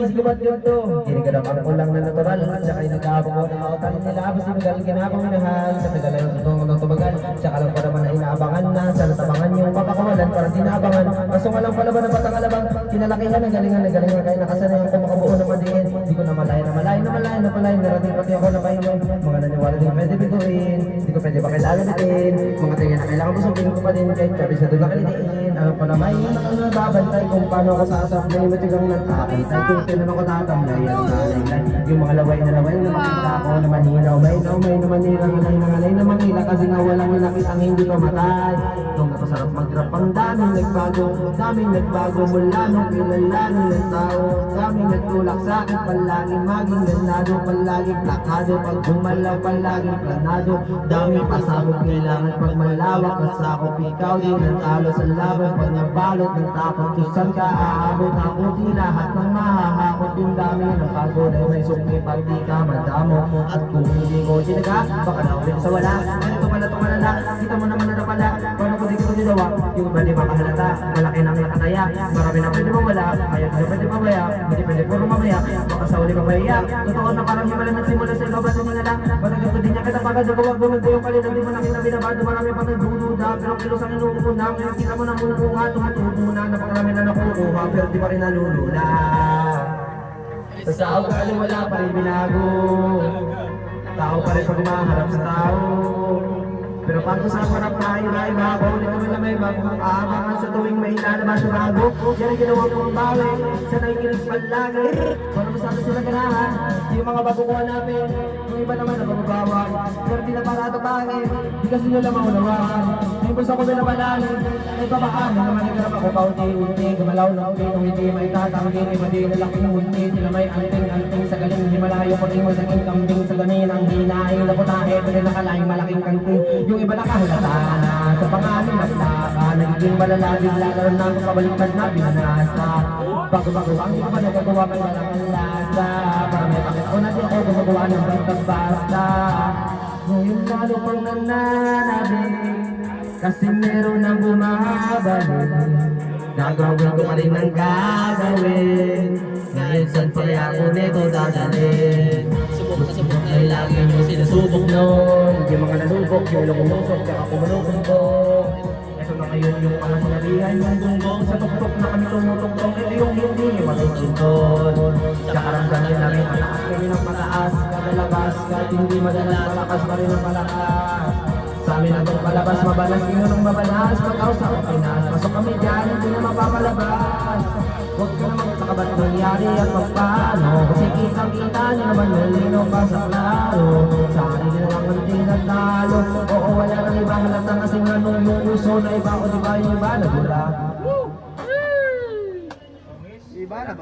Gubat yun to. Giniganap ang ulang na natural. Tsaka yung nag-aabang ko ng mautan nila. Abos sinagal, ginabang minahal. Sa tagal ay tutong ng tumagal. Tsaka lang pa naman na inaabangan na. Sa natabangan yung papakawalan para dinaabangan. Kaso nga lang pala ba ng batang alabang. Kinalakihan, nagalingan. Kaya nakasanayan ko makabuo ng madiin. Di ko na malay. Narating-rating ako na pahingoy. Mga naniwala din pwede biguin. Di ko pwede ba kailangan natin. Mga tingin na kailangan busugin ko pa din. Kahit kabis na doon nakalitiin. Alam ko na may nababantay kung paano ako sasablay. Matigang ng takitay kung sino ako tatamlay. Yung mga laway na makita ko na maninaw. May na manirang alay na mangila. Kasi nga walang nakitang hindi pamatay. Nung napasarap mag-rap ang daming nagbago mula nung kilalanin ng tao. Daming nagtulak sa akin palaging maging ganado. Palaging plakado pag bumalaw palaging planado. Daming pasabog kailangan pag malawak at sakop. Ikaw din ang talo sa laban pag nabalot ng tapos tusan ka aabot ako di lahat ng mahahakot. Yung dami ng pagod ay may sukli pag di ka madamo. At kung hindi ko sinaga baka na ulit sa wala. Ano tumalala kita mo naman na pala. Paano ko di ko dinawa yung iba di makahalata. Malaki nang nakataya marami na pwede mawala. Ayaw na pwede mamaya. Hindi pwede puro mamaya. Baka sa uli ka maiyak. Totoo na parang himalan nagsimula sa ikaw. Ba't nila lang matagal ko din niya kita pagad. Gawag gumag yung kalilang di mo nakita binabado. Marami pa nagdududa. Pero kilos ang inuuna. Ngayon kita mo na mumuha. Tumutubo na napakarami na nakukuha. Pero di pa rin nalulula. Sa sao galing wala pa rin binago. Tao pa rin pag umaharap sa tao. Pero pag sa harap tayo na iba, ulit kami na may bagong aabangan sa tuwing may ilalabas sa bago. Yan ang ginawa kong bawi, sa naikinig palagi. Kung ano masabi sila ganahan, yung mga bagukuha namin, yung iba naman na bagubawan. Pero di na para ito pangin, di kasi nyo lang maunawaan. Yung gusto ko binabalaan, ay babaan, na naman nagkarap ako paunti-unti. Gumalaw na uli, kung hindi may tatanggi, ay madinalaking munti. Sila may anting-anting sa galing, hindi malayo ko rin mo naging kambing sa gamin. Ang hinaing na putahe, pero nakalaing malaking kanting. Yung iba nakahalata na sa pangalan naglaka. Nagiging malala, bigla karoon na ako kabaliktad na binanasa. Bago-bago ang di ko pa nagagawa may walang lasa. Para may pakita ko natin ako gumagawa ng basta-basta. Ngayon lalo pang nananabing kasi meron ang bumabalik. Gagawin ko pa rin ang gagawin. Ngayon saan kaya ako nito dadalhin? Subok ay lagi mo sinasubok nun. Yung mga nalubok, yung lumulusok, tsaka kumulubog. Ito na ngayon yung mga sinabihan yung gunggong. Sa tuktok na kami tumutugtong. Ito yung hindi yung matutuntun. Tsaka ramdamin namin mataas kami ng mataas. Kadalabas, kahit hindi madalas, malakas pa rin ang malakas. Sa amin ang palabas, mabalas, sino nang mabalas. Pag-aw sa Pinas, pasok kami dyan, hindi na mapapalabas. Huwag ka naman nakabat nangyari at magpaano. Kasi kitang-kita niyo naman yung lino pa sa klaro. Sa akin din lang ang tinatalo. Oo, wala nang iba halata kasi nga nung yung uso na iba o diba yung iba nagula.